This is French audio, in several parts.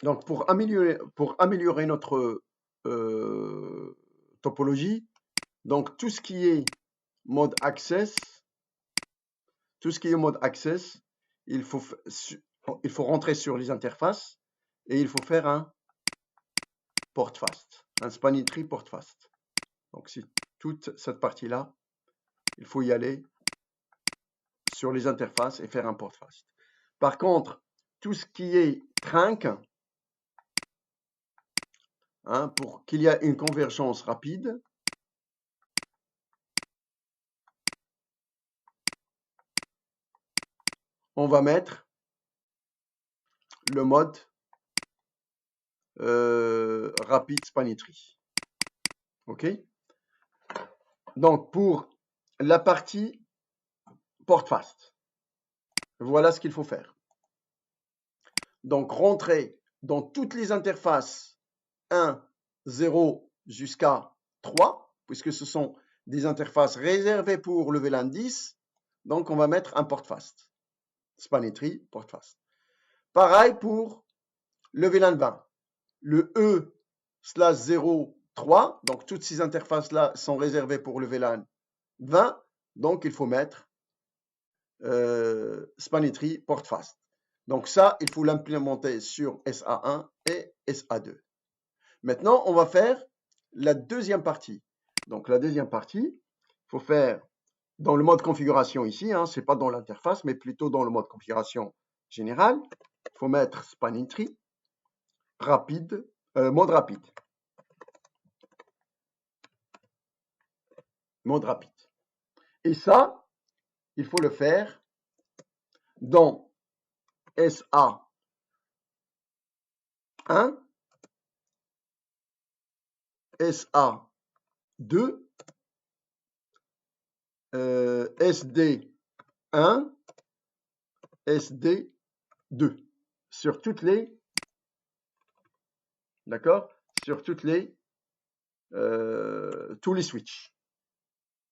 Donc, pour améliorer notre topologie, donc tout ce qui est mode access, tout ce qui est mode access, il faut, il faut rentrer sur les interfaces et il faut faire un port fast, un spanning tree port fast. Donc, c'est toute cette partie-là, il faut y aller sur les interfaces et faire un port fast. Par contre, tout ce qui est trunk, hein, pour qu'il y ait une convergence rapide, on va mettre le mode rapid spanning tree. OK? Donc, pour la partie port fast, voilà ce qu'il faut faire. Donc, rentrer dans toutes les interfaces 1, 0 jusqu'à 3, puisque ce sont des interfaces réservées pour le VLAN 10. Donc, on va mettre un port fast. Spanning tree, port fast. Pareil pour le VLAN 20. Le E/0/3, donc toutes ces interfaces-là sont réservées pour le VLAN 20. Donc, il faut mettre spanning tree port fast. Donc ça, il faut l'implémenter sur SA1 et SA2. Maintenant, on va faire la deuxième partie. Donc la deuxième partie, il faut faire dans le mode configuration ici, hein, ce n'est pas dans l'interface, mais plutôt dans le mode configuration général. Il faut mettre spanning tree, rapide, mode rapide. Mode rapide. Et ça, il faut le faire dans SA1, SA2, SD1, SD2. Sur toutes les, d'accord, sur toutes les, tous les switches.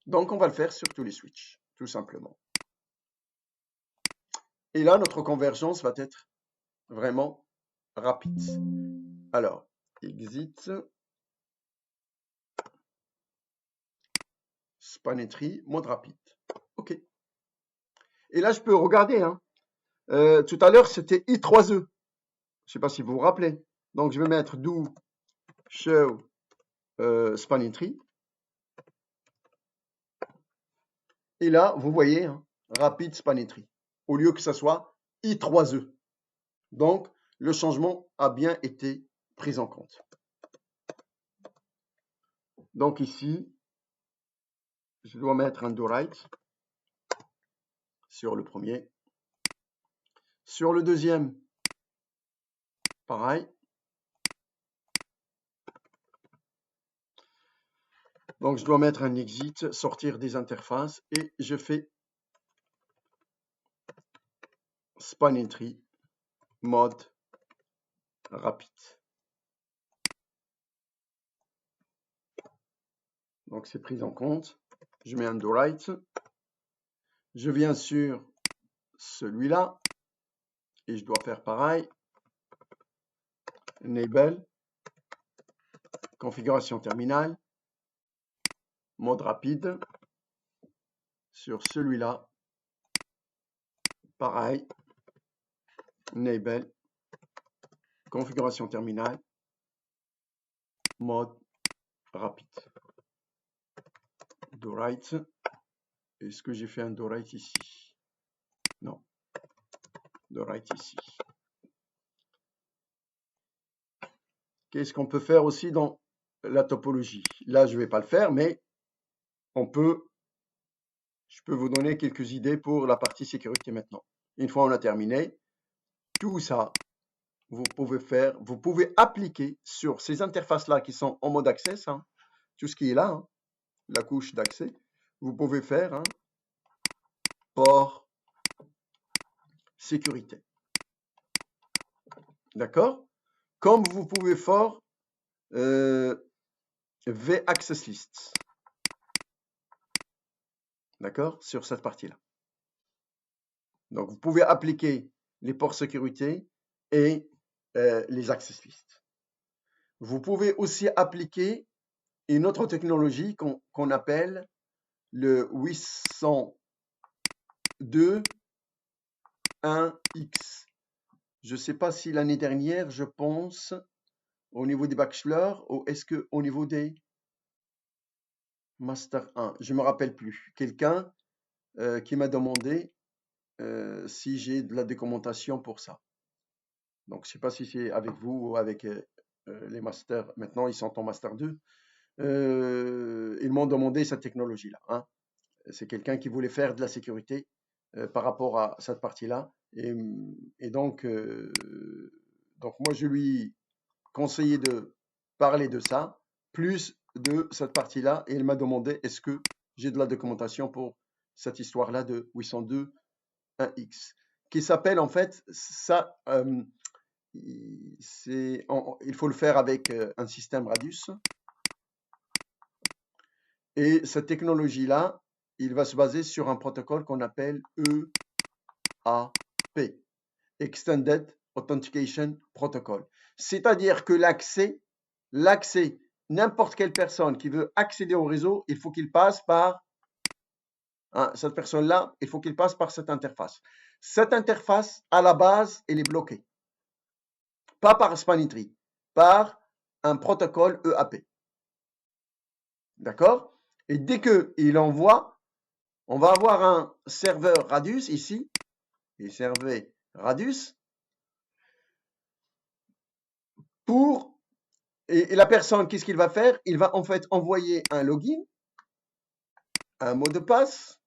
Donc, on va le faire sur tous les switches, tout simplement. Et là, notre convergence va être vraiment rapide. Alors, exit, spanning tree, mode rapide. OK. Et là, je peux regarder. Hein. Tout à l'heure, c'était I3E. Je ne sais pas si vous vous rappelez. Donc, je vais mettre do show spanning tree. Et là, vous voyez, hein, rapide spanning tree. Au lieu que ça soit I3E. Donc, le changement a bien été pris en compte. Donc ici, je dois mettre un do write sur le premier. Sur le deuxième, pareil. Donc je dois mettre un exit, sortir des interfaces et je fais spanning tree mode rapide. Donc c'est pris en compte. Je mets un do write. Je viens sur celui-là et je dois faire pareil. Enable, configuration terminale, mode rapide. Sur celui-là, pareil. Enable, configuration terminale, mode rapide. Do write. Est-ce que j'ai fait un do write ici? Non. Do write ici. Qu'est-ce qu'on peut faire aussi dans la topologie? Là, je ne vais pas le faire, mais je peux vous donner quelques idées pour la partie sécurité maintenant. Une fois on a terminé, tout ça, vous pouvez appliquer sur ces interfaces-là qui sont en mode access, hein, tout ce qui est là, hein, la couche d'accès, vous pouvez faire un port sécurité. D'accord? Comme vous pouvez faire V-Access List. D'accord? Sur cette partie-là. Donc, vous pouvez appliquer les ports sécurité et les access lists. Vous pouvez aussi appliquer une autre technologie qu'on appelle le 802.1x. Je ne sais pas si l'année dernière, je pense, au niveau des bachelors, ou est-ce qu'au niveau des Master 1, je ne me rappelle plus. Quelqu'un qui m'a demandé si j'ai de la documentation pour ça. Donc, je ne sais pas si c'est avec vous ou avec les masters. Maintenant, ils sont en Master 2. Ils m'ont demandé cette technologie-là. Hein. C'est quelqu'un qui voulait faire de la sécurité par rapport à cette partie-là. Et donc, moi, je lui conseillé de parler de ça, plus de cette partie-là, et il m'a demandé est-ce que j'ai de la documentation pour cette histoire-là de 802.1x, qui s'appelle en fait, ça, il faut le faire avec un système Radius, et cette technologie-là, il va se baser sur un protocole qu'on appelle EAP, Extended Authentication Protocol. C'est-à-dire que l'accès, n'importe quelle personne qui veut accéder au réseau, il faut qu'il passe par, cette personne-là, il faut qu'il passe par cette interface. Cette interface, à la base, elle est bloquée. Pas par Spanitry, par un protocole EAP. D'accord? Et dès qu'il envoie, on va avoir un serveur Radius ici, et serveur Radius, et la personne, qu'est-ce qu'il va faire? Il va en fait envoyer un login, un mot de passe,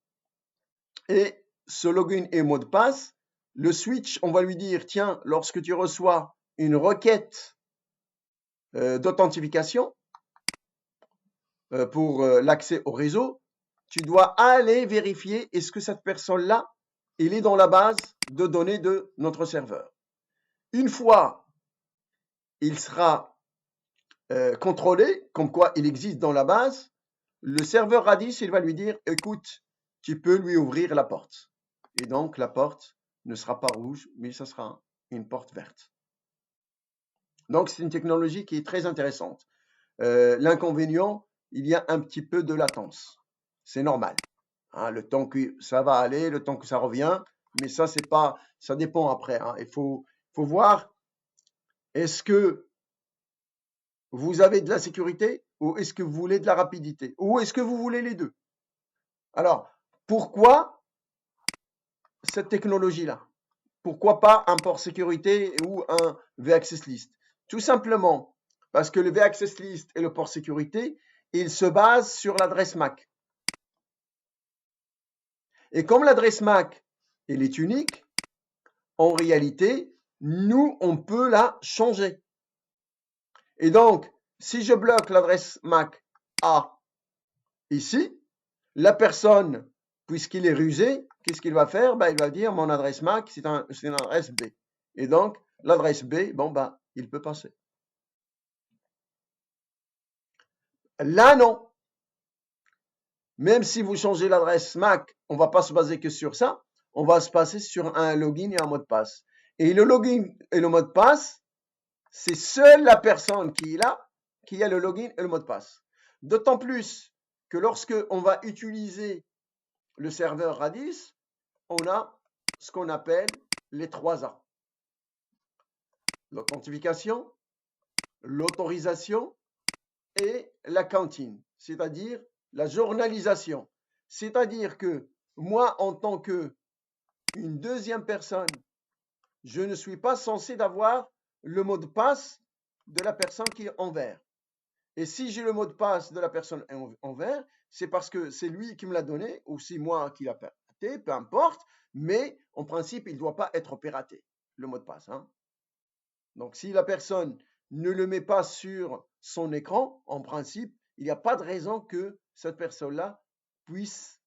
et ce login et mot de passe, le switch, on va lui dire, tiens, lorsque tu reçois une requête d'authentification pour l'accès au réseau, tu dois aller vérifier est-ce que cette personne-là, elle est dans la base de données de notre serveur. Une fois, il sera contrôlé, comme quoi il existe dans la base, le serveur Radius, il va lui dire, écoute, tu peux lui ouvrir la porte. Et donc, la porte ne sera pas rouge, mais ça sera une porte verte. Donc, c'est une technologie qui est très intéressante. L'inconvénient, il y a un petit peu de latence. C'est normal. Hein, le temps que ça va aller, le temps que ça revient, mais ça, c'est pas, ça dépend après. Hein. Il faut voir, est-ce que vous avez de la sécurité ou est-ce que vous voulez de la rapidité? Ou est-ce que vous voulez les deux? Alors, pourquoi cette technologie-là? Pourquoi pas un port sécurité ou un VAccess List? Tout simplement parce que le VAccess List et le port sécurité, ils se basent sur l'adresse MAC. Et comme l'adresse MAC, elle est unique, en réalité, nous, on peut la changer. Et donc, si je bloque l'adresse MAC A ici, la personne, puisqu'il est rusé, qu'est-ce qu'il va faire? Il va dire mon adresse MAC, c'est une adresse B. Et donc, l'adresse B, il peut passer. Là, non. Même si vous changez l'adresse MAC, on ne va pas se baser que sur ça. On va se passer sur un login et un mot de passe. Et le login et le mot de passe, c'est seule la personne qui est là qui a le login et le mot de passe. D'autant plus que lorsque on va utiliser le serveur Radius, on a ce qu'on appelle les 3 A. L'authentification, l'autorisation et l'accounting, c'est-à-dire la journalisation. C'est-à-dire que moi, en tant qu'une deuxième personne, je ne suis pas censé d'avoir le mot de passe de la personne qui est en vert. Et si j'ai le mot de passe de la personne en vert, c'est parce que c'est lui qui me l'a donné ou c'est moi qui l'a piraté, peu importe, mais en principe, il ne doit pas être piraté, le mot de passe. Hein. Donc, si la personne ne le met pas sur son écran, en principe, il n'y a pas de raison que cette personne-là puisse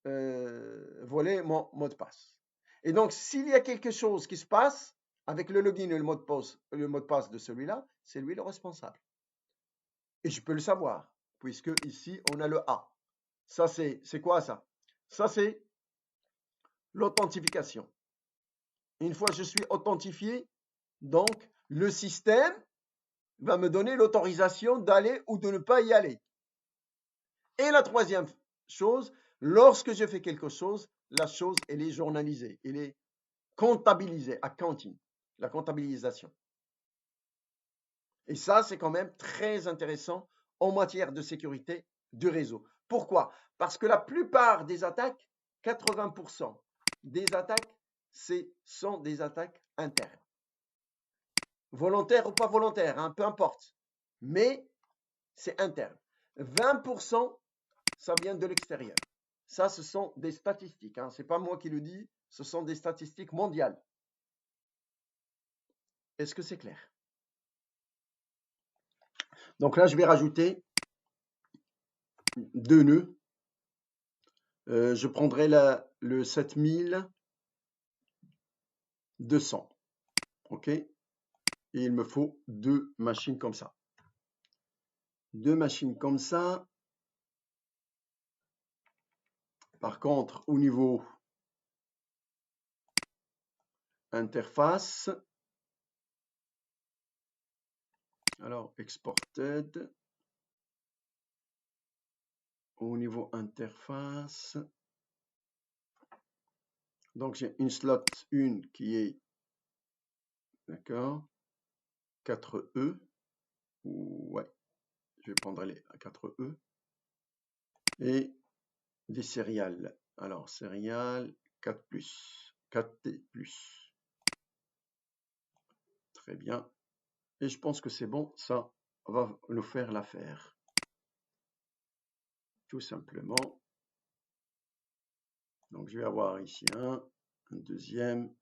voler mon mot de passe. Et donc, s'il y a quelque chose qui se passe avec le login et le mot de passe de celui-là, c'est lui le responsable. Et je peux le savoir, puisque ici, on a le A. Ça, c'est quoi ça? Ça, c'est l'authentification. Une fois que je suis authentifié, donc, le système va me donner l'autorisation d'aller ou de ne pas y aller. Et la troisième chose, lorsque je fais quelque chose, la chose, elle est journalisée, elle est comptabilisée, accounting, la comptabilisation. Et ça, c'est quand même très intéressant en matière de sécurité du réseau. Pourquoi? Parce que la plupart des attaques, 80% des attaques, sont des attaques internes. Volontaires ou pas volontaires, hein, peu importe. Mais c'est interne. 20%, ça vient de l'extérieur. Ça, ce sont des statistiques. Hein. Ce n'est pas moi qui le dis, ce sont des statistiques mondiales. Est-ce que c'est clair? Donc là, je vais rajouter 2 nœuds. Je prendrai le 7200. OK? Et il me faut 2 machines comme ça. 2 machines comme ça. Par contre, au niveau interface, alors exported, au niveau interface, donc j'ai une slot 1 qui est, d'accord, 4E, ouais, je vais prendre les 4E, et des céréales. Alors, céréales 4+, 4T+. Très bien. Et je pense que c'est bon, ça va nous faire l'affaire. Tout simplement. Donc, je vais avoir ici un deuxième.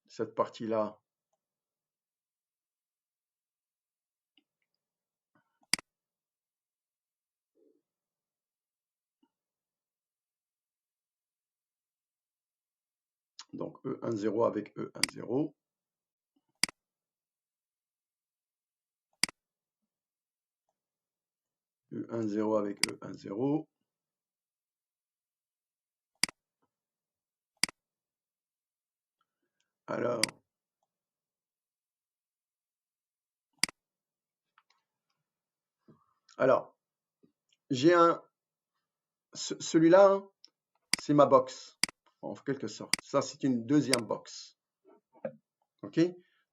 Cette partie-là, donc E10 avec E10. E10 avec E10. Alors, j'ai celui-là, hein, c'est ma box, en quelque sorte. Ça, c'est une deuxième box. OK?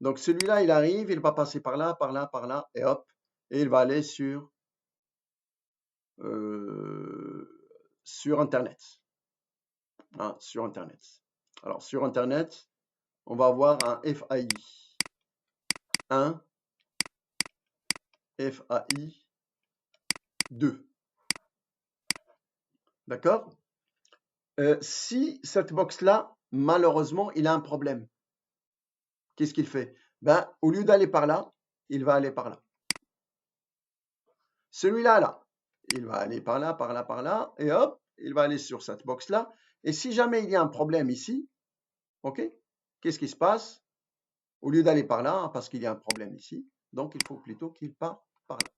Donc, celui-là, il arrive, il va passer par là, par là, par là, et hop, et il va aller sur Internet. Hein, sur Internet. Alors, sur Internet, on va avoir un FAI 1, FAI 2. D'accord? Si cette box-là, malheureusement, il a un problème, qu'est-ce qu'il fait? Ben, au lieu d'aller par là, il va aller par là. Celui-là, là, il va aller par là, par là, par là, et hop, il va aller sur cette box-là. Et si jamais il y a un problème ici, ok, qu'est-ce qui se passe? Au lieu d'aller par là, parce qu'il y a un problème ici, donc il faut plutôt qu'il parte par là.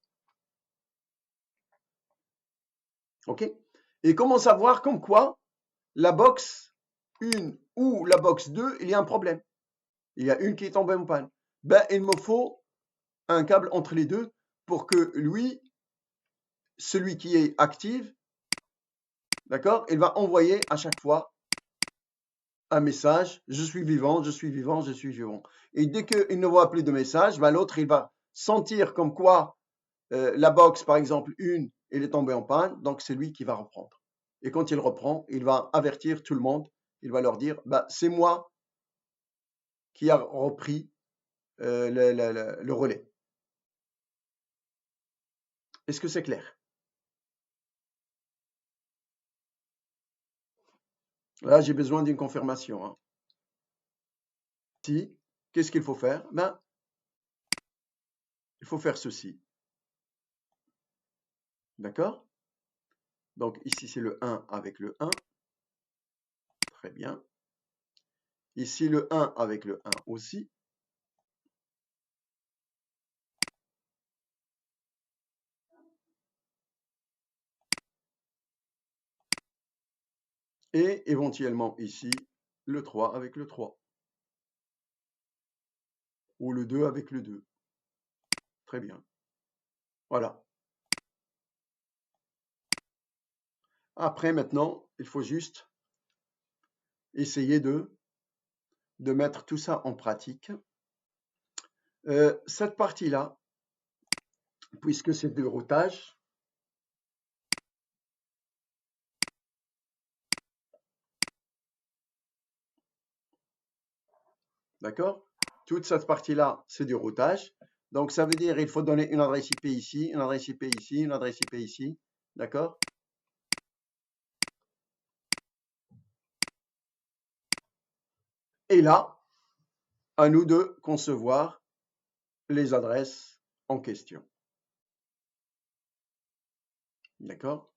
Ok? Et comment savoir comme quoi la box 1 ou la box 2, il y a un problème? Il y a une qui est tombée en panne. Ben, il me faut un câble entre les deux pour que lui, celui qui est actif, d'accord, il va envoyer à chaque fois un message, je suis vivant, je suis vivant, je suis vivant. Et dès qu'il ne voit plus de message, ben l'autre, il va sentir comme quoi la box, par exemple, une, elle est tombée en panne, donc c'est lui qui va reprendre. Et quand il reprend, il va avertir tout le monde, il va leur dire, bah, c'est moi qui a repris le relais. Est-ce que c'est clair? Là, j'ai besoin d'une confirmation. Hein. Si, qu'est-ce qu'il faut faire? Ben, il faut faire ceci. D'accord? Donc ici, c'est le 1 avec le 1. Très bien. Ici, le 1 avec le 1 aussi. Et éventuellement ici, le 3 avec le 3. ou le 2 avec le 2. Très bien. Voilà. Après, maintenant, il faut juste essayer de mettre tout ça en pratique. Cette partie-là, puisque c'est du routage, d'accord? Toute cette partie-là, c'est du routage. Donc, ça veut dire qu'il faut donner une adresse IP ici, une adresse IP ici, une adresse IP ici, d'accord? Et là, à nous de concevoir les adresses en question. D'accord?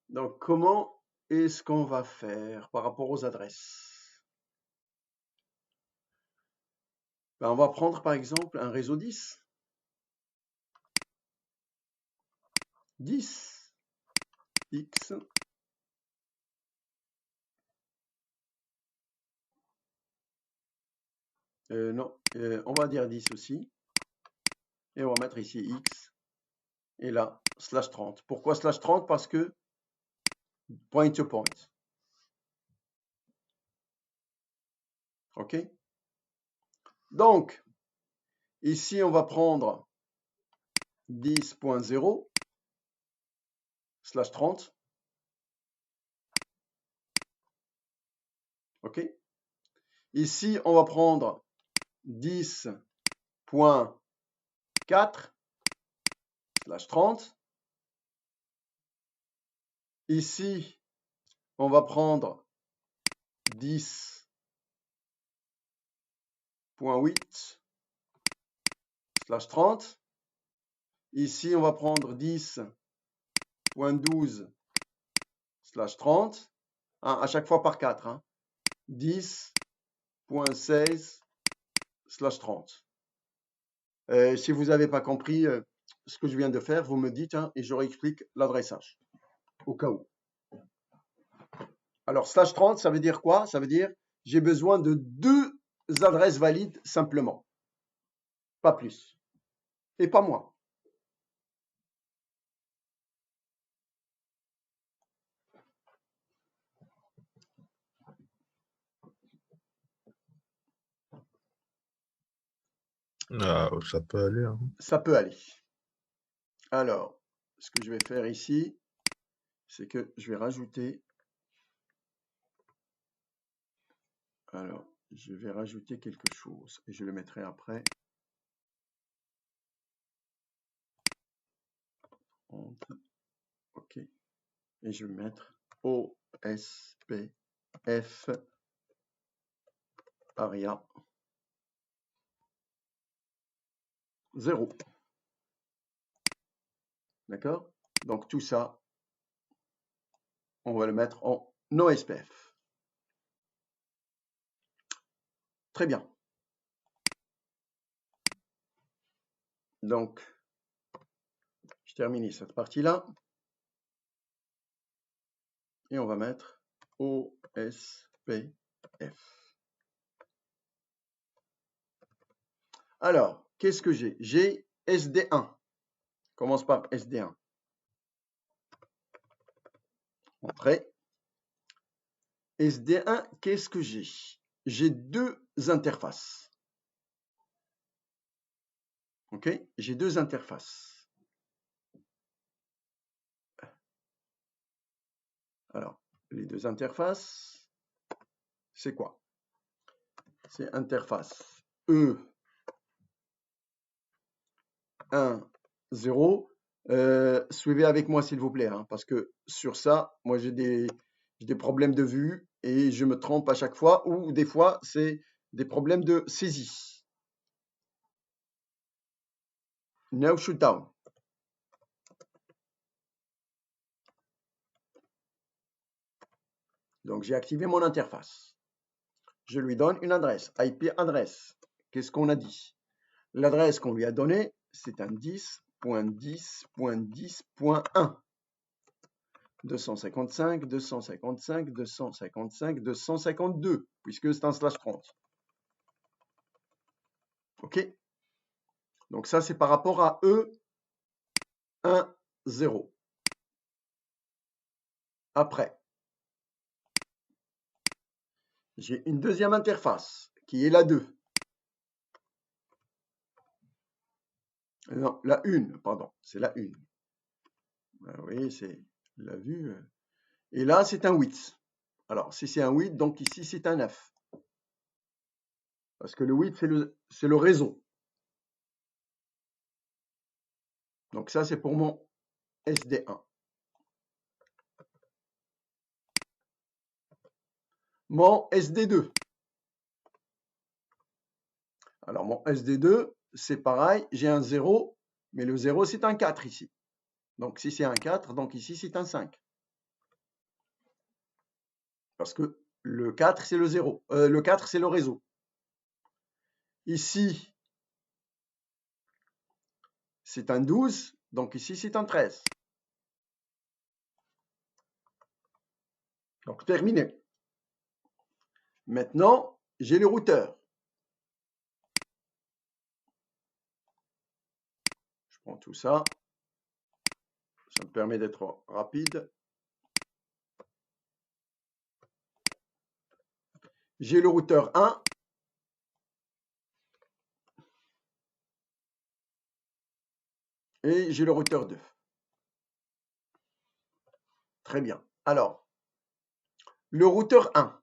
Donc, comment est-ce qu'on va faire par rapport aux adresses? Ben, on va prendre par exemple un réseau 10. 10 x non, on va dire 10 aussi. Et on va mettre ici x. Et là, slash 30. Pourquoi slash 30? Parce que point to point. OK? Donc, ici, on va prendre 10.0 slash 30. OK? Ici, on va prendre 10.4 slash 30. Ici, on va prendre 10.8 slash 30. Ici, on va prendre 10.12 slash 30. Hein, à chaque fois par 4. Hein. 10.16 slash 30. Si vous n'avez pas compris ce que je viens de faire, vous me dites hein, et je réexplique l'adressage, au cas où. Alors, slash 30, ça veut dire quoi? Ça veut dire j'ai besoin de 2 adresses valides simplement. Pas plus. Et pas moins. Ah, ça peut aller. Hein. Ça peut aller. Alors, ce que je vais faire ici, c'est que je vais rajouter. Alors, je vais rajouter quelque chose et je le mettrai après. OK. Et je vais mettre OSPF aria 0. D'accord? Donc tout ça, on va le mettre en OSPF. Très bien. Donc, je termine cette partie-là. Et on va mettre OSPF. Alors, qu'est-ce que j'ai? J'ai SD1. Commence par SD1. Entrée. SD1, qu'est-ce que j'ai? J'ai 2 interfaces. OK? J'ai 2 interfaces. Alors, les 2 interfaces, c'est quoi? C'est interface E1, 0. Suivez avec moi s'il vous plaît, hein, parce que sur ça, moi j'ai des problèmes de vue et je me trompe à chaque fois, ou des fois c'est des problèmes de saisie. No shutdown. Donc j'ai activé mon interface. Je lui donne une adresse, IP adresse. Qu'est-ce qu'on a dit? L'adresse qu'on lui a donnée, c'est un 10.10.10.1. 255, 255, 255, 252, puisque c'est un slash 30. OK? Donc ça, c'est par rapport à E1, 0. Après, j'ai une deuxième interface qui est la 2. Non, la 1, pardon, c'est la 1. Ben oui, c'est la vue. Et là, c'est un 8. Alors, si c'est un 8, donc ici, c'est un 9. Parce que le 8, c'est le réseau. Donc ça, c'est pour mon SD1. Mon SD2. Alors, mon SD2, c'est pareil, j'ai un 0, mais le 0, c'est un 4 ici. Donc, si c'est un 4, donc ici, c'est un 5. Parce que le 4, c'est le 0. Le 4, c'est le réseau. Ici, c'est un 12, donc ici, c'est un 13. Donc, terminé. Maintenant, j'ai le routeur. Je prends tout ça. Ça me permet d'être rapide. J'ai le routeur 1. Et j'ai le routeur 2. Très bien. Alors, le routeur 1.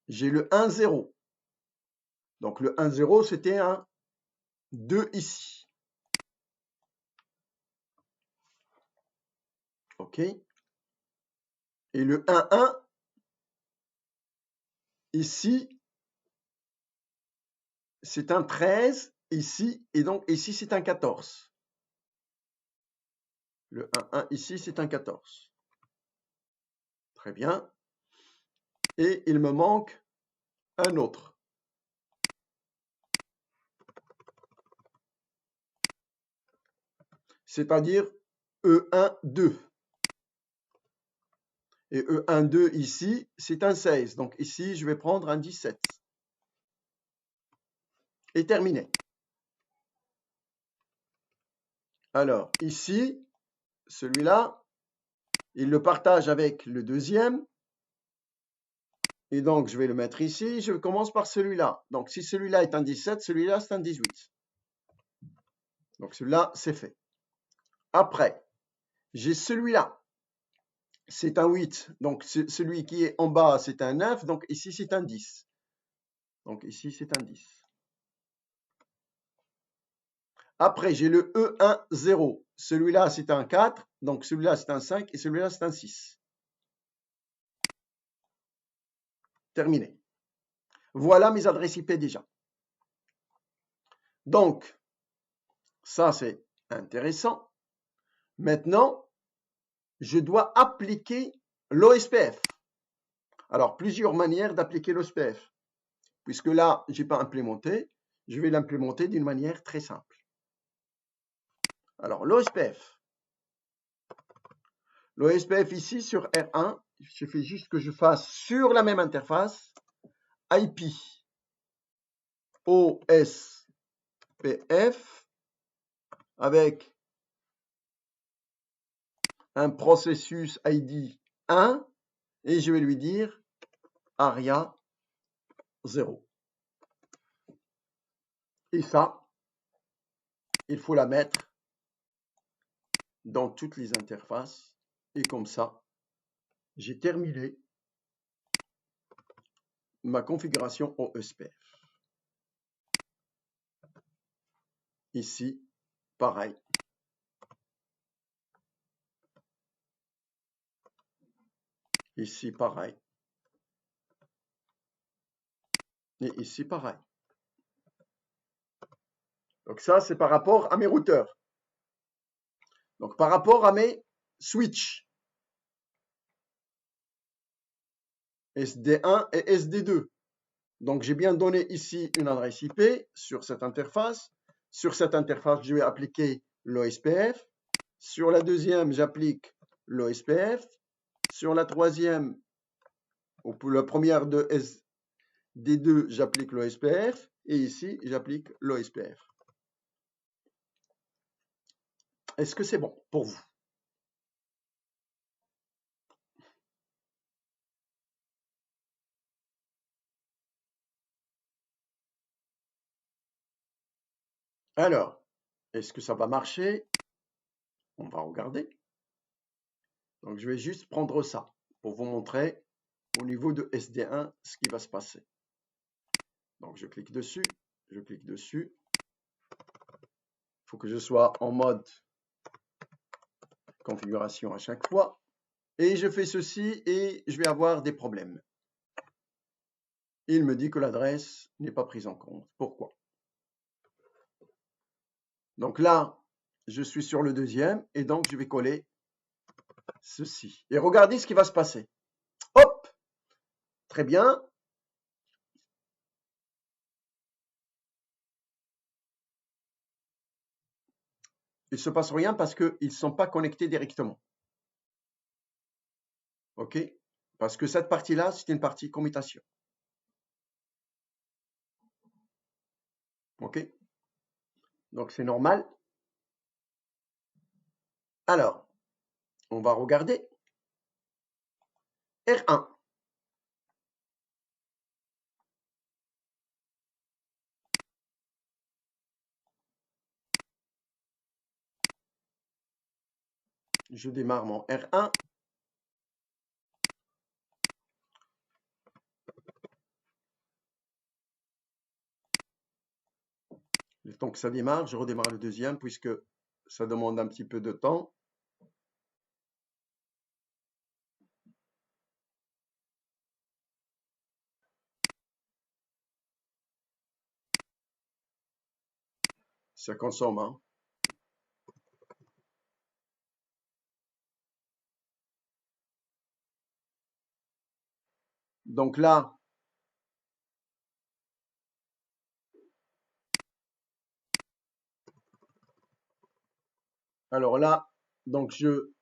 J'ai le 1, 0. Donc, le 1, 0, c'était un 2 ici. OK. Et le 1, 1, ici, c'est un 13 ici. Et donc, ici, c'est un 14. Le 1, 1 ici, c'est un 14. Très bien. Et il me manque un autre. C'est-à-dire E1, 2. Et E1, 2 ici, c'est un 16. Donc ici, je vais prendre un 17. Et terminé. Alors ici, celui-là, il le partage avec le deuxième. Et donc, je vais le mettre ici. Je commence par celui-là. Donc, si celui-là est un 17, celui-là, c'est un 18. Donc, celui-là, c'est fait. Après, j'ai celui-là. C'est un 8. Donc, celui qui est en bas, c'est un 9. Donc, ici, c'est un 10. Donc, ici, c'est un 10. Après, j'ai le E1, 0. Celui-là, c'est un 4. Donc, celui-là, c'est un 5. Et celui-là, c'est un 6. Terminé. Voilà mes adresses IP déjà. Donc, ça, c'est intéressant. Maintenant, je dois appliquer l'OSPF. Alors, plusieurs manières d'appliquer l'OSPF. Puisque là, je n'ai pas implémenté, je vais l'implémenter d'une manière très simple. Alors, l'OSPF. L'OSPF ici sur R1, il suffit juste que je fasse sur la même interface IP OSPF avec un processus ID 1 et je vais lui dire ARIA 0. Et ça, il faut la mettre dans toutes les interfaces. Et comme ça, j'ai terminé ma configuration OSPF. Ici, pareil. Ici, pareil. Et ici, pareil. Donc ça, c'est par rapport à mes routeurs. Donc par rapport à mes switches. SD1 et SD2. Donc j'ai bien donné ici une adresse IP sur cette interface. Sur cette interface, je vais appliquer l'OSPF. Sur la deuxième, j'applique l'OSPF. Sur la troisième, ou pour la première de SD2, j'applique l'OSPF. Et ici, j'applique l'OSPF. est-ce que c'est bon pour vous? Alors, est-ce que ça va marcher? On va regarder. Donc, je vais juste prendre ça pour vous montrer au niveau de SD1 ce qui va se passer. Donc, je clique dessus, je clique dessus. Il faut que je sois en mode configuration à chaque fois. Et je fais ceci et je vais avoir des problèmes. Il me dit que l'adresse n'est pas prise en compte. Pourquoi? Donc là, je suis sur le deuxième et donc je vais coller ceci. Et regardez ce qui va se passer. Hop! Très bien. Il ne se passe rien parce qu'ils ne sont pas connectés directement. OK? Parce que cette partie-là, c'est une partie commutation. OK? Donc c'est normal. Alors, on va regarder. R1. Je démarre mon R1. Le temps que ça démarre, je redémarre le deuxième puisque ça demande un petit peu de temps. Ça consomme, hein. Donc là, alors là, donc je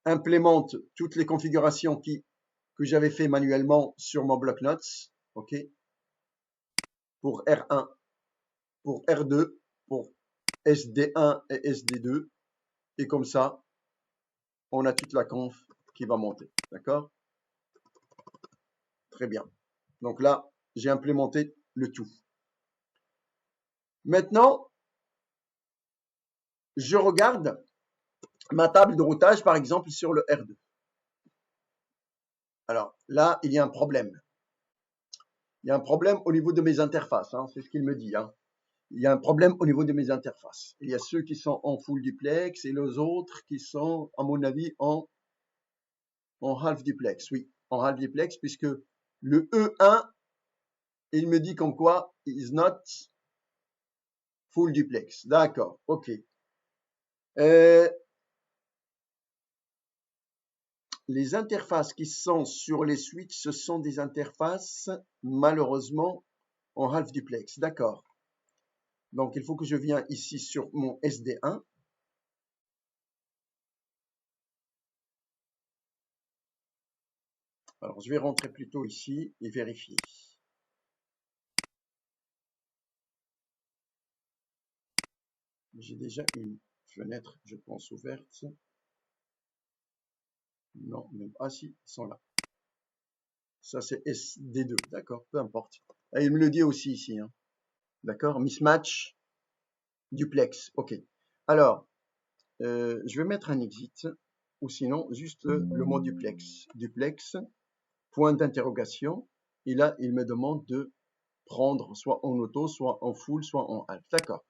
implémente toutes les configurations que j'avais fait manuellement sur mon bloc-notes. OK? Pour R1, pour R2, pour SD1 et SD2. Et comme ça, on a toute la conf qui va monter. D'accord? Très bien. Donc là, j'ai implémenté le tout. Maintenant, je regarde ma table de routage, par exemple, sur le R2. Alors là, il y a un problème. Il y a un problème au niveau de mes interfaces, hein, c'est ce qu'il me dit. Hein. Il y a un problème au niveau de mes interfaces. Il y a ceux qui sont en full duplex et les autres qui sont, à mon avis, en half duplex. Oui, en half duplex, puisque le E1, il me dit comme quoi, is not full duplex. D'accord, ok. Les interfaces qui sont sur les switches, ce sont des interfaces, malheureusement, en half duplex. D'accord. Donc, il faut que je vienne ici sur mon SD1. Alors, je vais rentrer plutôt ici et vérifier. J'ai déjà une fenêtre, je pense, ouverte. Non, même. Ah si, ils sont là. Ça, c'est SD2. D'accord, peu importe. Et il me le dit aussi ici. Hein. D'accord, mismatch, duplex. OK. Alors, je vais mettre un exit, ou sinon, juste le mot duplex. Duplex, point d'interrogation. Et là, il me demande de prendre soit en auto, soit en full, soit en half. D'accord,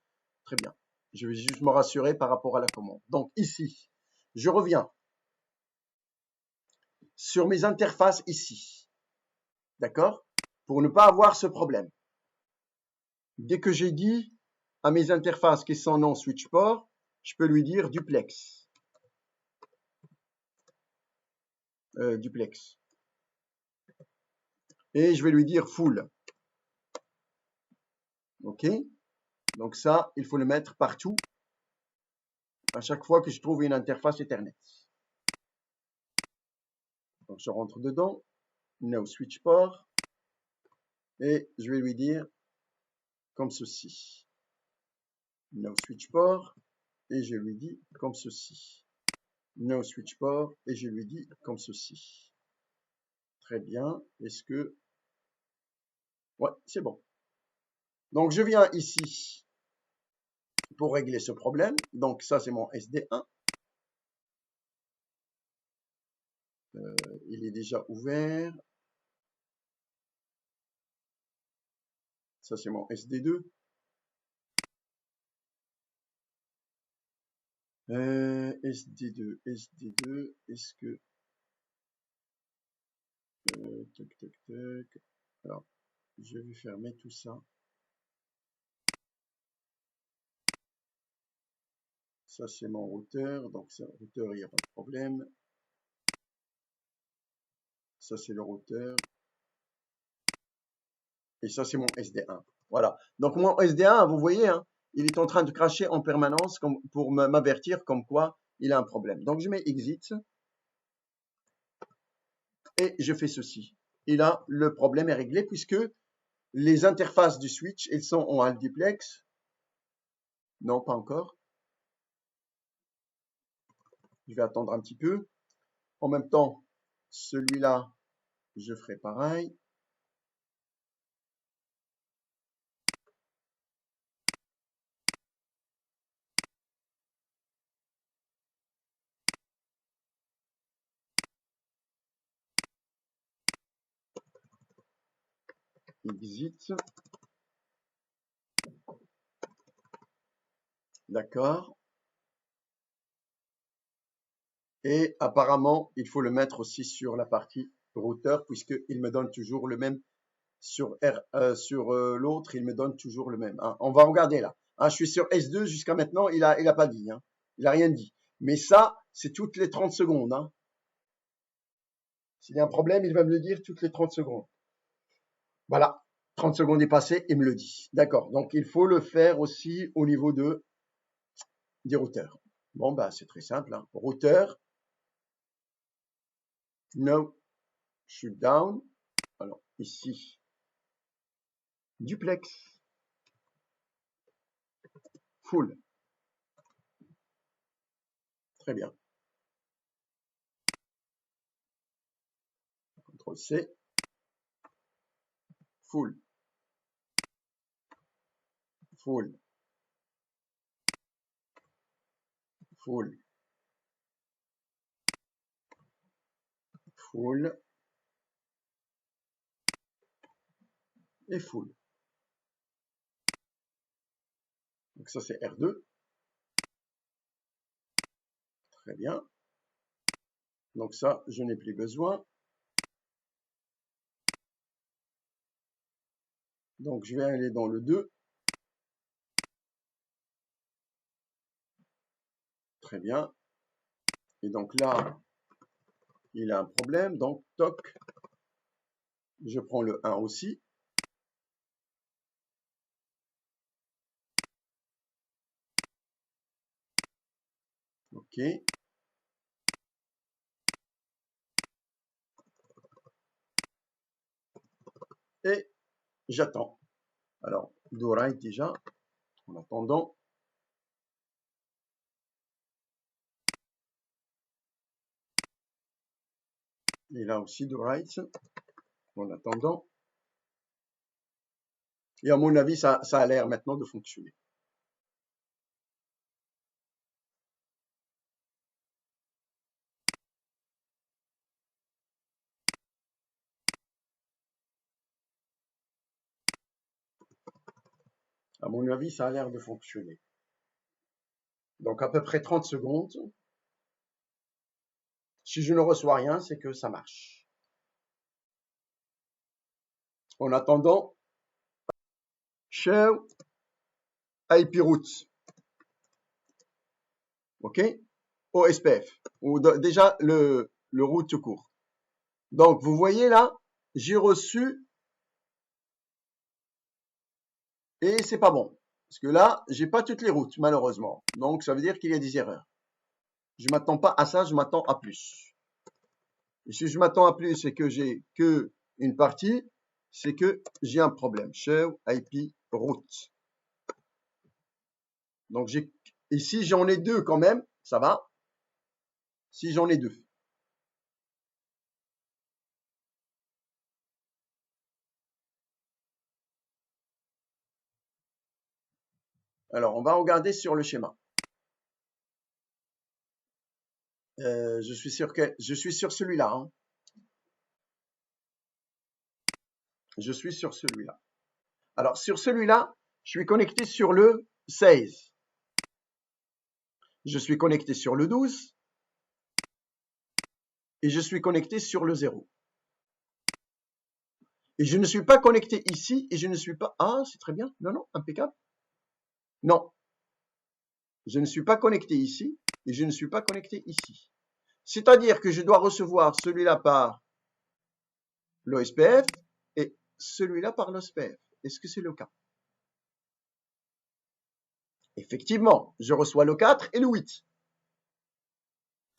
très bien. Je vais juste me rassurer par rapport à la commande. Donc ici, je reviens sur mes interfaces ici. D'accord? Pour ne pas avoir ce problème. Dès que j'ai dit à mes interfaces qui sont non switch port, je peux lui dire duplex. Duplex. Et je vais lui dire full. OK? Donc ça, il faut le mettre partout. À chaque fois que je trouve une interface Ethernet. Donc je rentre dedans. No switch port. Et je vais lui dire comme ceci. No switch port. et je lui dis comme ceci. No switch port et je lui dis comme ceci. Très bien. Est-ce que... Ouais, c'est bon. Donc, je viens ici pour régler ce problème. Donc, ça, c'est mon SD1. Il est déjà ouvert. Ça, c'est mon SD2. SD2, est-ce que... tac, tac, tac. Alors, je vais fermer tout ça. Ça, c'est mon routeur. Donc, ça, routeur, il n'y a pas de problème. Ça, c'est le routeur. Et ça, c'est mon SD1. Voilà. Donc, mon SD1, vous voyez, hein, il est en train de cracher en permanence pour m'avertir comme quoi il a un problème. Donc, je mets exit. Et je fais ceci. Et là, le problème est réglé puisque les interfaces du switch, elles sont en half duplex. Non, pas encore. Je vais attendre un petit peu. En même temps, celui-là, je ferai pareil. Exit. D'accord. Et apparemment, il faut le mettre aussi sur la partie routeur puisqu'il me donne toujours le même sur l'autre, il me donne toujours le même. Hein. On va regarder là. Hein, je suis sur S2 jusqu'à maintenant, il a pas dit. Hein. Il a rien dit. Mais ça, c'est toutes les 30 secondes. Hein. S'il y a un problème, il va me le dire toutes les 30 secondes. Voilà. 30 secondes est passé, il me le dit. D'accord. Donc, il faut le faire aussi au niveau des routeurs. Bon, bah, c'est très simple. Hein. Routeur. No shutdown. Alors, ici. Duplex. Full. Très bien. CTRL C. Full. Full. Full. Full. Et full. Donc ça c'est R2. Très bien. Donc ça, je n'ai plus besoin. Donc je vais aller dans le 2. Très bien. Et donc là, il a un problème. Donc toc. Je prends le 1 aussi. OK. Et j'attends. Alors, do write déjà, en attendant. Et là aussi, do write, en attendant. Et à mon avis, ça a l'air maintenant de fonctionner. À mon avis, ça a l'air de fonctionner. Donc à peu près 30 secondes. Si je ne reçois rien, c'est que ça marche. En attendant, show IP route. OK? OSPF. Ou déjà le route tout court. Donc vous voyez là, j'ai reçu et c'est pas bon. Parce que là, j'ai pas toutes les routes, malheureusement. Donc ça veut dire qu'il y a des erreurs. Je m'attends pas à ça, je m'attends à plus. Et si je m'attends à plus et que j'ai que une partie, c'est que j'ai un problème. Show IP route. Donc Et si j'en ai deux quand même, ça va. Si j'en ai deux. Alors, on va regarder sur le schéma. Je suis sûr que je suis sur celui-là. Hein. Je suis sur celui-là. Alors, sur celui-là, je suis connecté sur le 16. Je suis connecté sur le 12. Et je suis connecté sur le 0. Et je ne suis pas connecté ici et je ne suis pas... Ah, c'est très bien. Non, non, impeccable. Non. Je ne suis pas connecté ici et je ne suis pas connecté ici. C'est-à-dire que je dois recevoir celui-là par l'OSPF et celui-là par l'OSPF. Est-ce que c'est le cas? Effectivement, je reçois le 4 et le 8.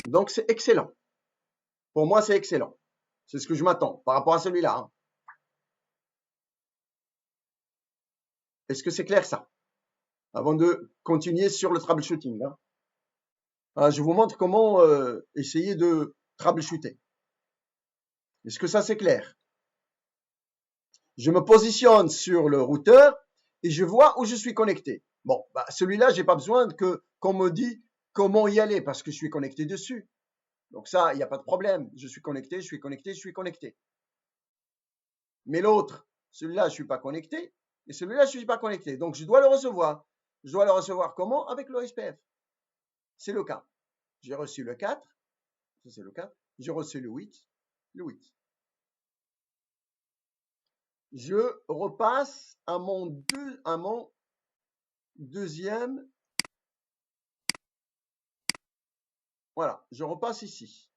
Donc, c'est excellent. Pour moi, c'est excellent. C'est ce que je m'attends par rapport à celui-là. Hein. Est-ce que c'est clair ça? Avant de continuer sur le troubleshooting. Hein. Je vous montre comment essayer de troubleshooter. Est-ce que ça c'est clair? Je me positionne sur le routeur et je vois où je suis connecté. Bon, bah, celui-là, j'ai pas besoin qu'on me dise comment y aller parce que je suis connecté dessus. Donc ça, il n'y a pas de problème. Je suis connecté, je suis connecté, je suis connecté. Mais l'autre, celui-là, je suis pas connecté et celui-là, je suis pas connecté. Donc je dois le recevoir. Je dois le recevoir comment? Avec l'OSPF. C'est le cas. J'ai reçu le 4. Ça, c'est le 4. J'ai reçu le 8. Le 8. Je repasse à mon deuxième. Voilà, je repasse ici.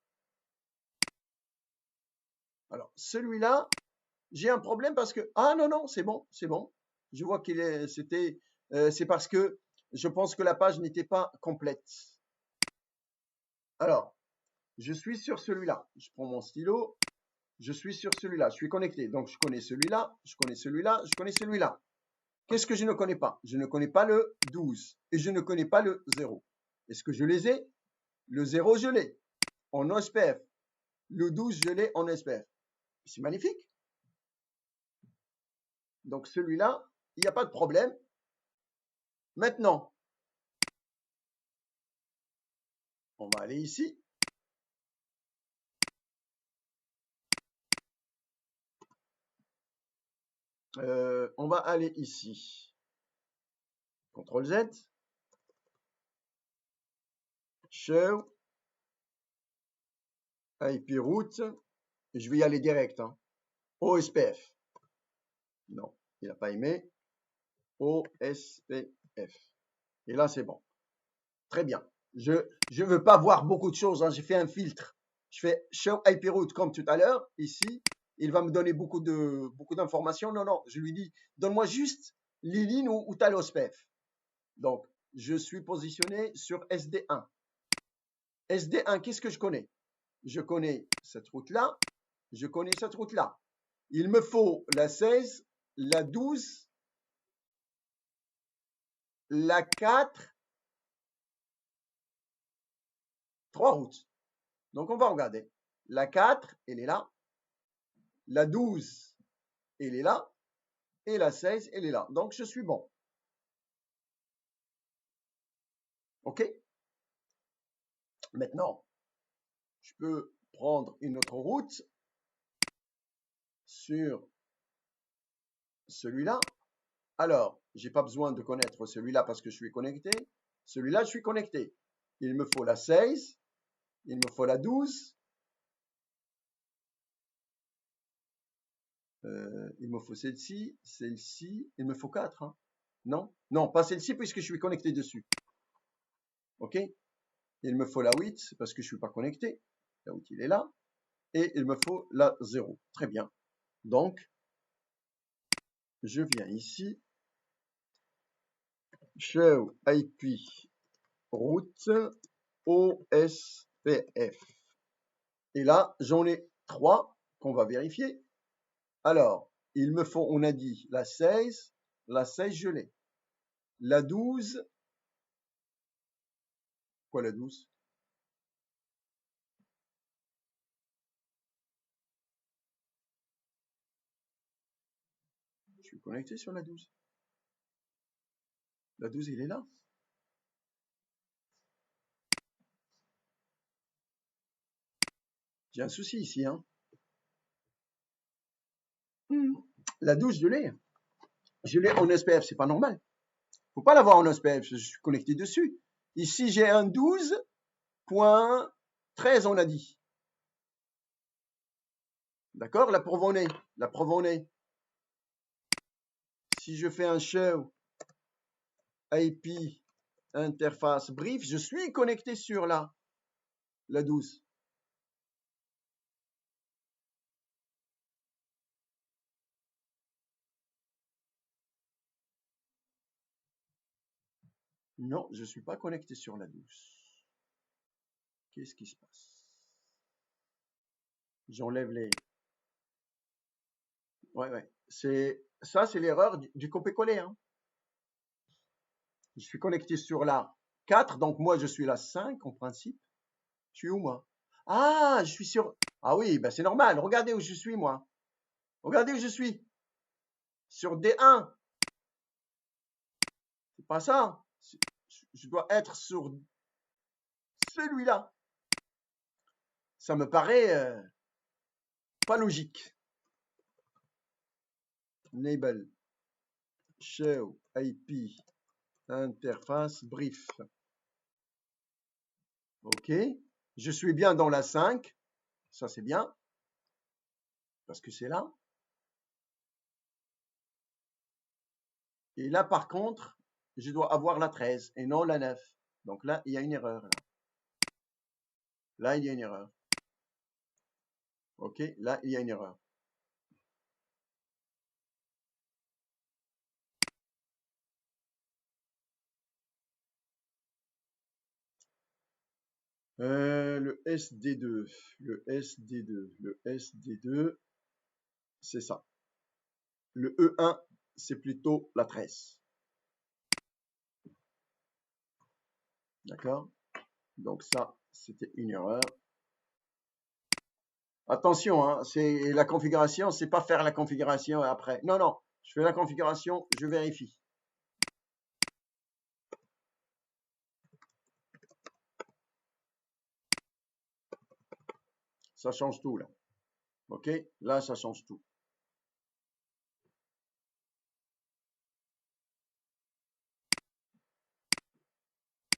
Alors, celui-là, j'ai un problème parce que... Ah non, non, c'est bon, c'est bon. Je vois qu'il est... c'est parce que je pense que la page n'était pas complète. Alors, je suis sur celui-là. Je prends mon stylo. Je suis sur celui-là. Je suis connecté. Donc, je connais celui-là, je connais celui-là, je connais celui-là. Qu'est-ce que je ne connais pas? Je ne connais pas le 12 et je ne connais pas le 0. Est-ce que je les ai? Le 0, je l'ai en OSPF. Le 12, je l'ai en SPF. C'est magnifique. Donc, celui-là, il n'y a pas de problème. Maintenant, on va aller ici. On va aller ici. CTRL Z. Show. IP route. Et je vais y aller direct. Hein. OSPF. Non, il n'a pas aimé. OSPF. Et là, c'est bon. Très bien. Je ne veux pas voir beaucoup de choses. Hein. J'ai fait un filtre. Je fais show IP route comme tout à l'heure. Ici, il va me donner beaucoup d'informations. Non, non, je lui dis, donne-moi juste les lignes où tu as l'OSPF. Donc, je suis positionné sur SD1. SD1, qu'est-ce que je connais? Je connais cette route-là. Je connais cette route-là. Il me faut la 16, la 12, la 4, 3 routes. Donc, on va regarder. La 4, elle est là. La 12, elle est là. Et la 16, elle est là. Donc, je suis bon. OK? Maintenant, je peux prendre une autre route sur celui-là. Alors, j'ai pas besoin de connaître celui-là parce que je suis connecté. Celui-là, je suis connecté. Il me faut la 16. Il me faut la 12. Il me faut celle-ci, celle-ci. Il me faut 4. Hein. Non? Non, pas celle-ci puisque je suis connecté dessus. OK? Il me faut la 8 parce que je suis pas connecté. La 8, il est là. Et il me faut la 0. Très bien. Donc, je viens ici. Show IP route OSPF. Et là, j'en ai 3 qu'on va vérifier. Alors, il me faut, on a dit, la 16, je l'ai. La 12, Pourquoi la 12? Je suis connecté sur la 12. La 12, il est là. J'ai un souci ici, hein. La 12, je l'ai. Je l'ai en SPF, c'est pas normal. Faut pas l'avoir en SPF, je suis connecté dessus. Ici, j'ai un 12.13, on a dit. D'accord? La preuve en est. La preuve en est. Si je fais un show IP interface brief, je suis connecté sur la 12. Non, je ne suis pas connecté sur la 12. Qu'est-ce qui se passe? J'enlève les... Ouais. Ça, c'est l'erreur du copier-coller, hein. Je suis connecté sur la 4, donc moi, je suis la 5 en principe. Je suis où, moi? Ah, je suis sur... Ah oui, ben c'est normal. Regardez où je suis, moi. Regardez où je suis. Sur D1. C'est pas ça. Je dois être sur celui-là. Ça me paraît pas logique. Enable show IP interface brief. OK. Je suis bien dans la 5. Ça, c'est bien. Parce que c'est là. Et là, par contre, je dois avoir la 13 et non la 9. Donc là, il y a une erreur. Là, il y a une erreur. OK. Là, il y a une erreur. Le SD2. Le SD2. Le SD2, c'est ça. Le E1, c'est plutôt la 13. D'accord? Donc ça, c'était une erreur. Attention, hein, c'est la configuration, c'est pas faire la configuration après. Non, non, je fais la configuration, je vérifie. Ça change tout là. OK? Là, ça change tout.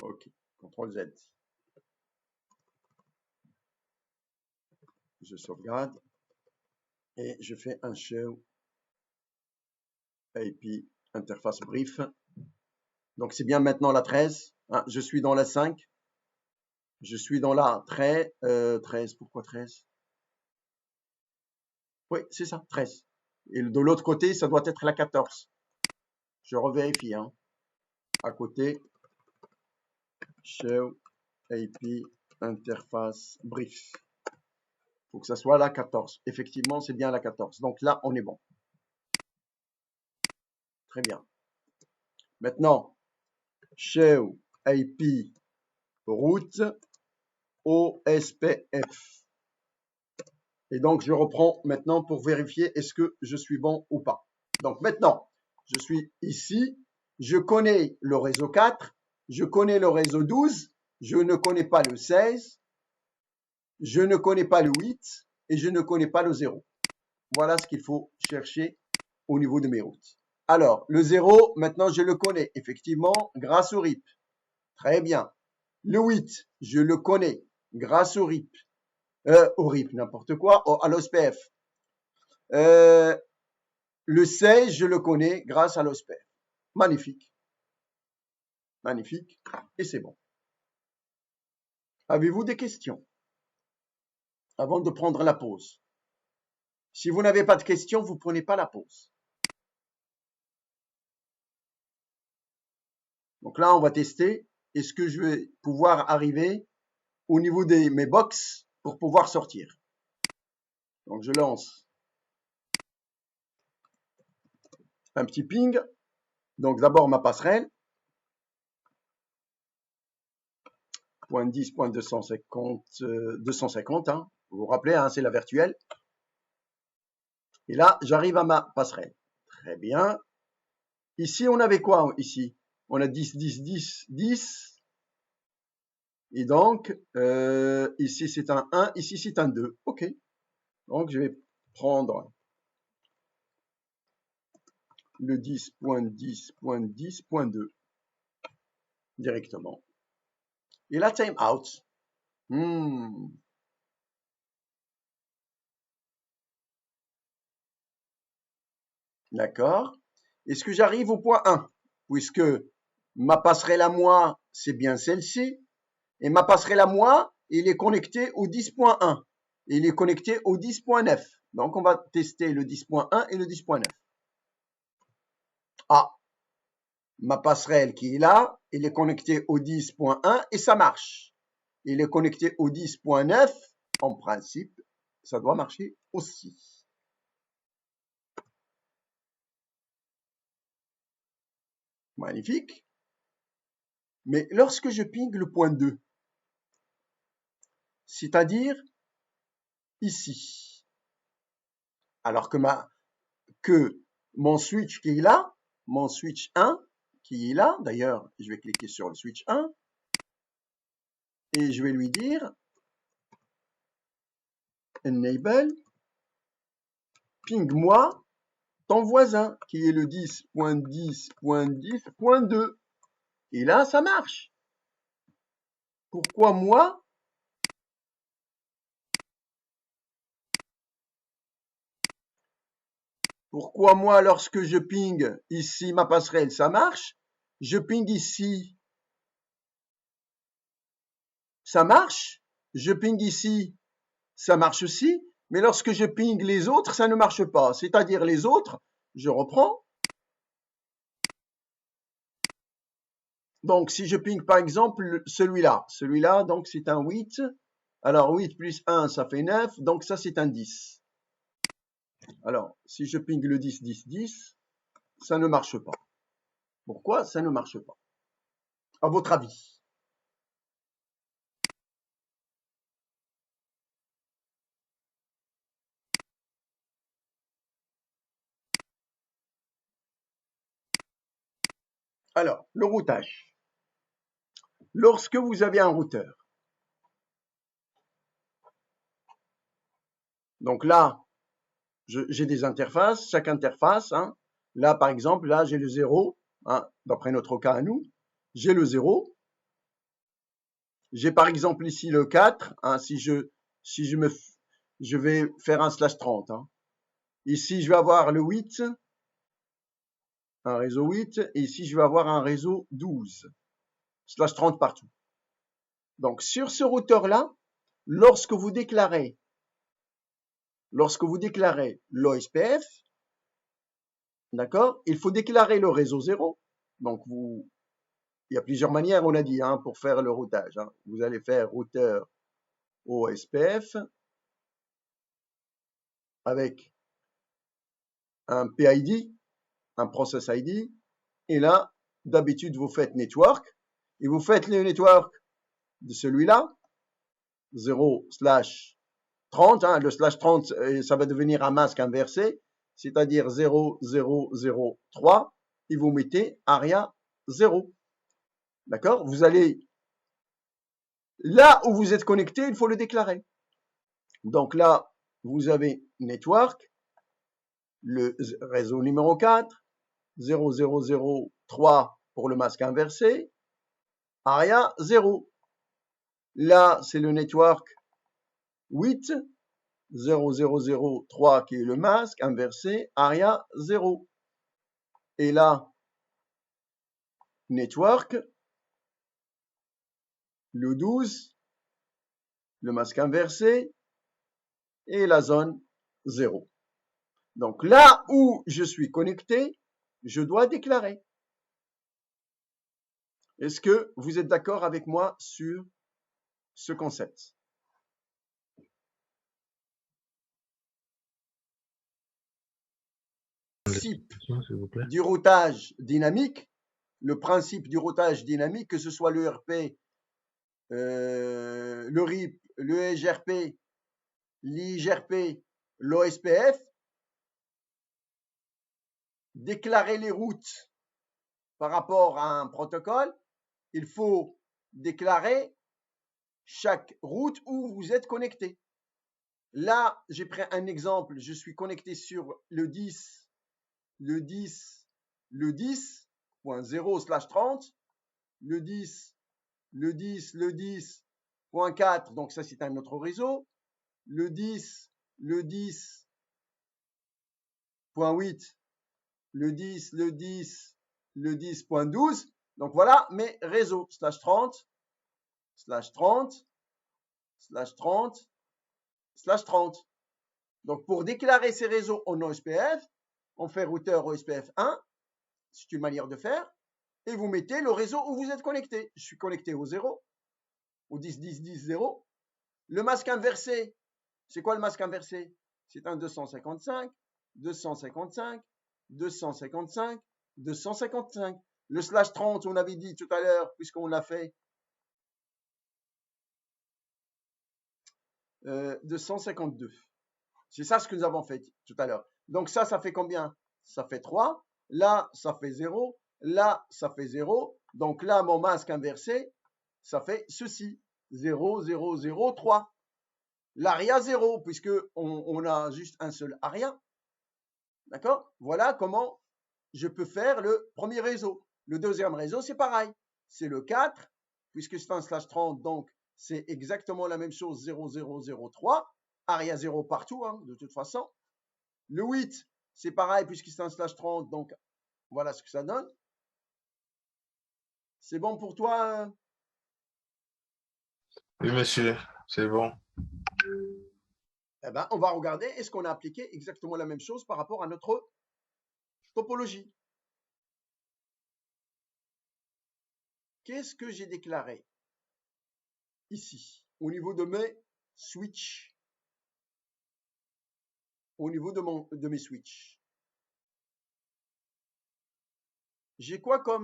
OK. CTRL Z. Je sauvegarde et je fais un show IP interface brief. Donc c'est bien maintenant la 13. Hein, je suis dans la 5. Je suis dans la 13. 13. Pourquoi 13? Oui, c'est ça, 13. Et de l'autre côté, ça doit être la 14. Je revérifie. Hein. À côté, show IP interface brief. Il faut que ça soit la 14. Effectivement, c'est bien la 14. Donc là, on est bon. Très bien. Maintenant, show IP route OSPF. Et donc, je reprends maintenant pour vérifier est-ce que je suis bon ou pas. Donc maintenant, je suis ici. Je connais le réseau 4. Je connais le réseau 12. Je ne connais pas le 16. Je ne connais pas le 8. Et je ne connais pas le 0. Voilà ce qu'il faut chercher au niveau de mes routes. Alors, le 0, maintenant, je le connais, effectivement, grâce au RIP. Très bien. Le 8, je le connais, grâce au RIP. Au RIP, n'importe quoi, à l'OSPF. Le 16, je le connais, grâce à l'OSPF. Magnifique. Magnifique. Et c'est bon. Avez-vous des questions avant de prendre la pause? Si vous n'avez pas de questions, vous ne prenez pas la pause. Donc là, on va tester. Est-ce que je vais pouvoir arriver au niveau de mes box pour pouvoir sortir? Donc je lance un petit ping. Donc d'abord ma passerelle. point 10, point 250, 250, hein. Vous vous rappelez, hein, c'est la virtuelle. Et là, j'arrive à ma passerelle. Très bien. Ici, on avait quoi ici? On a 10, 10, 10, 10. Et donc, ici, c'est un 1, ici, c'est un 2. OK. Donc, je vais prendre le 10.10.10.2 directement. Et là, time out. D'accord. Est-ce que j'arrive au point 1? Puisque ma passerelle à moi, c'est bien celle-ci. Et ma passerelle à moi, il est connecté au 10.1. Il est connecté au 10.9. Donc, on va tester le 10.1 et le 10.9. Ah, ma passerelle qui est là, il est connecté au 10.1 et ça marche. Il est connecté au 10.9. En principe, ça doit marcher aussi. Magnifique. Mais lorsque je ping le point 2, c'est-à-dire ici, alors que mon switch qui est là, mon switch 1 qui est là, d'ailleurs, je vais cliquer sur le switch 1 et je vais lui dire enable, ping-moi ton voisin qui est le 10.10.10.2. Et là, ça marche. Pourquoi moi? Pourquoi moi, lorsque je ping ici ma passerelle, ça marche? Je ping ici, ça marche. Je ping ici, ça marche aussi. Mais lorsque je ping les autres, ça ne marche pas. C'est-à-dire les autres, je reprends. Donc, si je ping par exemple celui-là, donc c'est un 8. Alors 8 plus 1, ça fait 9. Donc ça, c'est un 10. Alors, si je ping le 10, 10, 10, ça ne marche pas. Pourquoi ça ne marche pas? À votre avis? Alors, le routage. Lorsque vous avez un routeur, donc là, j'ai des interfaces, chaque interface, hein, là par exemple, là j'ai le 0, hein, d'après notre cas à nous, j'ai le 0, j'ai par exemple ici le 4, hein, si je vais faire un /30, hein. Ici je vais avoir le 8, un réseau 8, et ici je vais avoir un réseau 12, /30 partout. Donc sur ce routeur-là, lorsque vous déclarez l'OSPF, d'accord, il faut déclarer le réseau 0. Donc il y a plusieurs manières, on a dit, hein, pour faire le routage, hein. Vous allez faire routeur OSPF avec un PID, un process ID, et là, d'habitude, vous faites network, et vous faites le network de celui-là, 0/30, hein, le /30, ça va devenir un masque inversé, c'est-à-dire 0003, et vous mettez ARIA 0. D'accord? Vous allez, là où vous êtes connecté, il faut le déclarer. Donc là, vous avez network, le réseau numéro 4, 0003 pour le masque inversé, ARIA 0. Là, c'est le network 8, 0003 qui est le masque inversé, ARIA 0. Et là, network, le 12, le masque inversé, et la zone 0. Donc là où je suis connecté, je dois déclarer. Est-ce que vous êtes d'accord avec moi sur ce concept? Principe du routage dynamique, le principe du routage dynamique, que ce soit l'ERP le RIP, le EGRP, l'IGRP, l'OSPF, déclarer les routes par rapport à un protocole, il faut déclarer chaque route où vous êtes connecté. Là, j'ai pris un exemple, je suis connecté sur le 10.0/30, le 10.4, donc ça c'est un autre réseau, le 10.8, le 10.12, donc voilà mes réseaux, /30, /30, /30, /30. Donc pour déclarer ces réseaux en OSPF, on fait routeur OSPF 1, c'est une manière de faire, et vous mettez le réseau où vous êtes connecté. Je suis connecté au 0, au 10.10.10.0. Le masque inversé, c'est quoi le masque inversé? C'est un 255, 255, 255, 255. Le /30, on avait dit tout à l'heure, puisqu'on l'a fait, 252. C'est ça ce que nous avons fait tout à l'heure. Donc ça fait combien? Ça fait 3. Là, ça fait 0. Là, ça fait 0. Donc là, mon masque inversé, ça fait ceci. 0, 0, 0, 3. L'aria 0, puisque on a juste un seul aria. D'accord? Voilà comment je peux faire le premier réseau. Le deuxième réseau, c'est pareil. C'est le 4, puisque c'est un /30, donc c'est exactement la même chose, 0, 0, 0, 3. Aria 0 partout, hein, de toute façon. Le 8, c'est pareil, puisque c'est un /30, donc voilà ce que ça donne. C'est bon pour toi? Oui, monsieur, c'est bon. Eh ben, on va regarder, est-ce qu'on a appliqué exactement la même chose par rapport à notre topologie? Qu'est-ce que j'ai déclaré ici, au niveau de mes switches? Au niveau de mes switches. J'ai quoi comme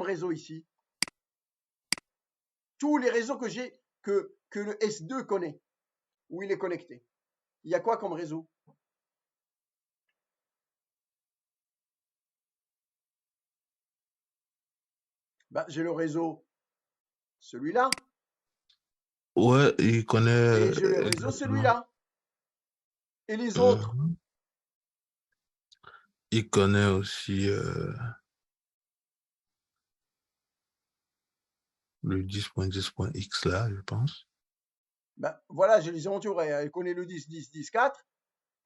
réseau ici? Tous les réseaux que j'ai, que le S2 connaît, où il est connecté. Il y a quoi comme réseau? Ben, j'ai le réseau, celui-là, Ouais, il connaît et j'ai le réseau, exactement. celui-là. Et les autres? Mhm. Il connaît aussi le 10.10.x là, je pense. Ben, voilà, je les ai entourés. Elle connaît le 10, 10, 10, 4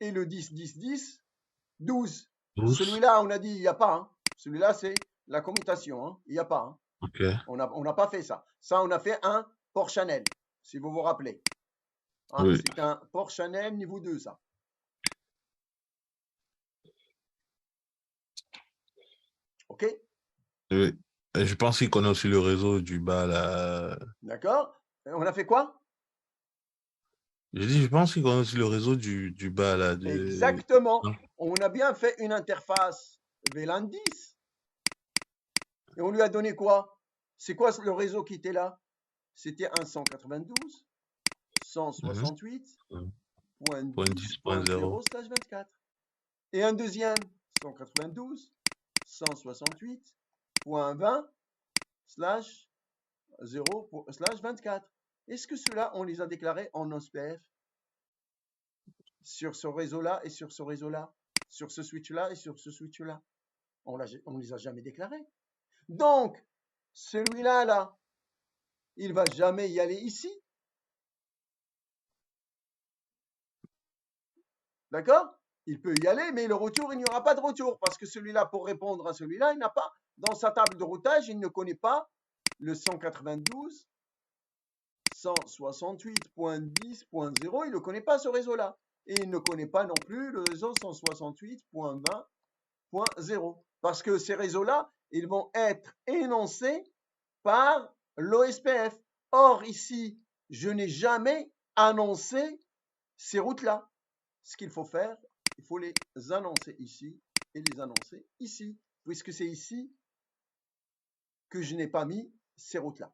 et le 10, 10, 10, 12. 12. Celui-là, on a dit, il n'y a pas. Hein. Celui-là, c'est la commutation. Hein. Il n'y a pas. Hein. Ok. On n'a pas fait ça. Ça, on a fait un port Chanel, si vous vous rappelez. Hein, Oui. c'est un port Chanel niveau 2, ça. OK? Oui. Et je pense qu'il connaît aussi le réseau du bas là. D'accord? On a fait quoi? Je dis, je pense qu'il connaît aussi le réseau du bas là. Exactement. Non. On a bien fait une interface VLAN 10. Et on lui a donné quoi? C'est quoi le réseau qui était là? C'était un 192, Mhm. Point 10.0. 168.10.0/24. Et un deuxième, 192, 168.20/0/24. Est-ce que ceux-là, on les a déclarés en OSPF sur ce réseau-là et sur ce réseau-là, sur ce switch-là et sur ce switch-là? On ne les a jamais déclarés. Donc, celui-là, là, il va jamais y aller ici. D'accord? Il peut y aller, mais le retour, il n'y aura pas de retour parce que celui-là, pour répondre à celui-là, il n'a pas, dans sa table de routage, il ne connaît pas le 192, 168.10.0, il ne connaît pas ce réseau-là. Et il ne connaît pas non plus le réseau 168.20.0 parce que ces réseaux-là, ils vont être énoncés par l'OSPF. Or, ici, je n'ai jamais annoncé ces routes-là. Ce qu'il faut faire, il faut les annoncer ici et les annoncer ici, puisque c'est ici que je n'ai pas mis ces routes-là.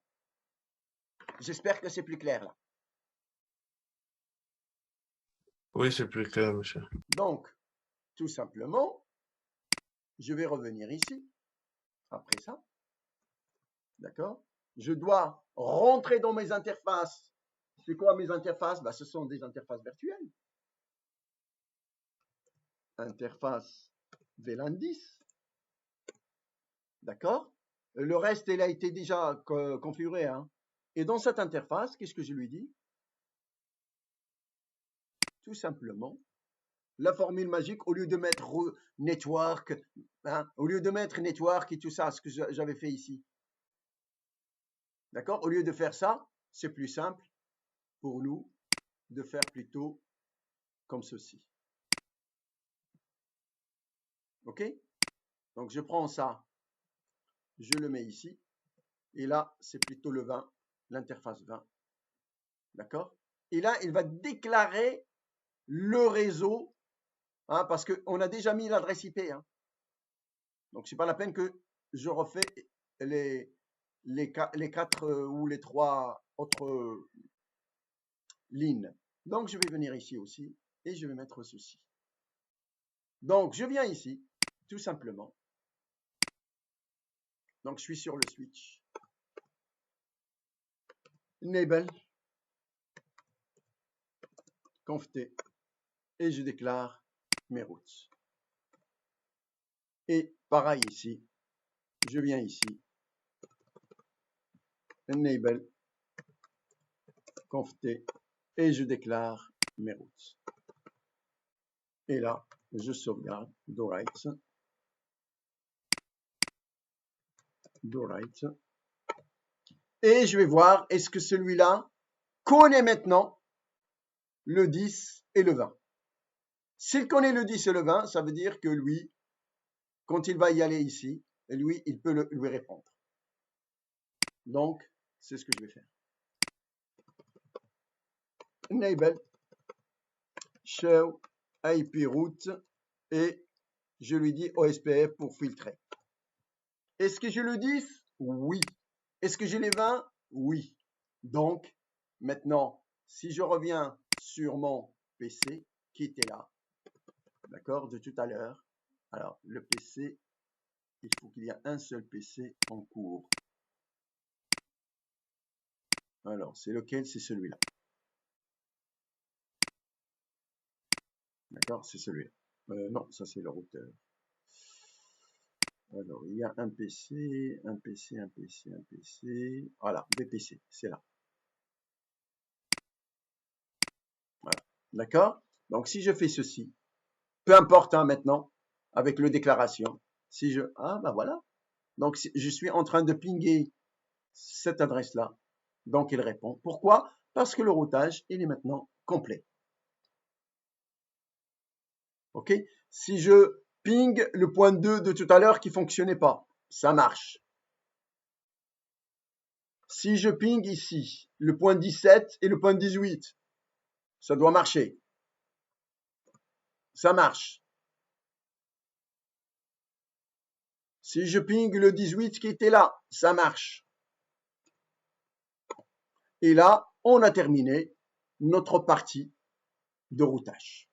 J'espère que c'est plus clair là. Oui, c'est plus clair, monsieur. Donc, tout simplement, je vais revenir ici, après ça. D'accord? Je dois rentrer dans mes interfaces. C'est quoi mes interfaces? Ce sont des interfaces virtuelles. Interface VLAN 10. D'accord? Le reste, il a été déjà configuré. Hein. Et dans cette interface, qu'est-ce que je lui dis? Tout simplement, la formule magique, au lieu de mettre network, hein, au lieu de mettre network et tout ça, ce que j'avais fait ici. D'accord? Au lieu de faire ça, c'est plus simple pour nous de faire plutôt comme ceci. OK? Donc, je prends ça, je le mets ici. Et là, c'est plutôt le 20, l'interface 20. D'accord? Et là, il va déclarer le réseau, hein, parce qu'on a déjà mis l'adresse IP. Hein. Donc, ce n'est pas la peine que je refais les 4 ou les 3 autres lignes. Donc, je vais venir ici aussi et je vais mettre ceci. Donc, je viens ici, tout simplement. Donc, je suis sur le switch. Enable. Conft. Et je déclare mes routes. Et pareil ici, je viens ici. Enable. Conft. Et je déclare mes routes. Et là, je sauvegarde do write. Et je vais voir, est-ce que celui-là connaît maintenant le 10 et le 20. S'il connaît le 10 et le 20, ça veut dire que lui, quand il va y aller ici, lui, il peut lui répondre. Donc, c'est ce que je vais faire. Enable, show, IP route, et je lui dis OSPF pour filtrer. Est-ce que j'ai le 10? Oui. Est-ce que j'ai les 20? Oui. Donc, maintenant, si je reviens sur mon PC qui était là, d'accord, de tout à l'heure, alors le PC, il faut qu'il y ait un seul PC en cours. Alors, c'est lequel? C'est celui-là. D'accord, c'est celui-là. Non, ça c'est le routeur. Alors, il y a un PC, un PC, un PC, un PC. Voilà, VPC, c'est là. Voilà. D'accord? Donc, si je fais ceci, peu importe hein, maintenant, avec le déclaration, si je... Ah, ben voilà. Donc, je suis en train de pinguer cette adresse-là. Donc, il répond. Pourquoi? Parce que le routage, il est maintenant complet. OK? Si je ping le point 2 de tout à l'heure qui ne fonctionnait pas, ça marche. Si je ping ici le point 17 et le point 18, ça doit marcher. Ça marche. Si je ping le 18 qui était là, ça marche. Et là, on a terminé notre partie de routage.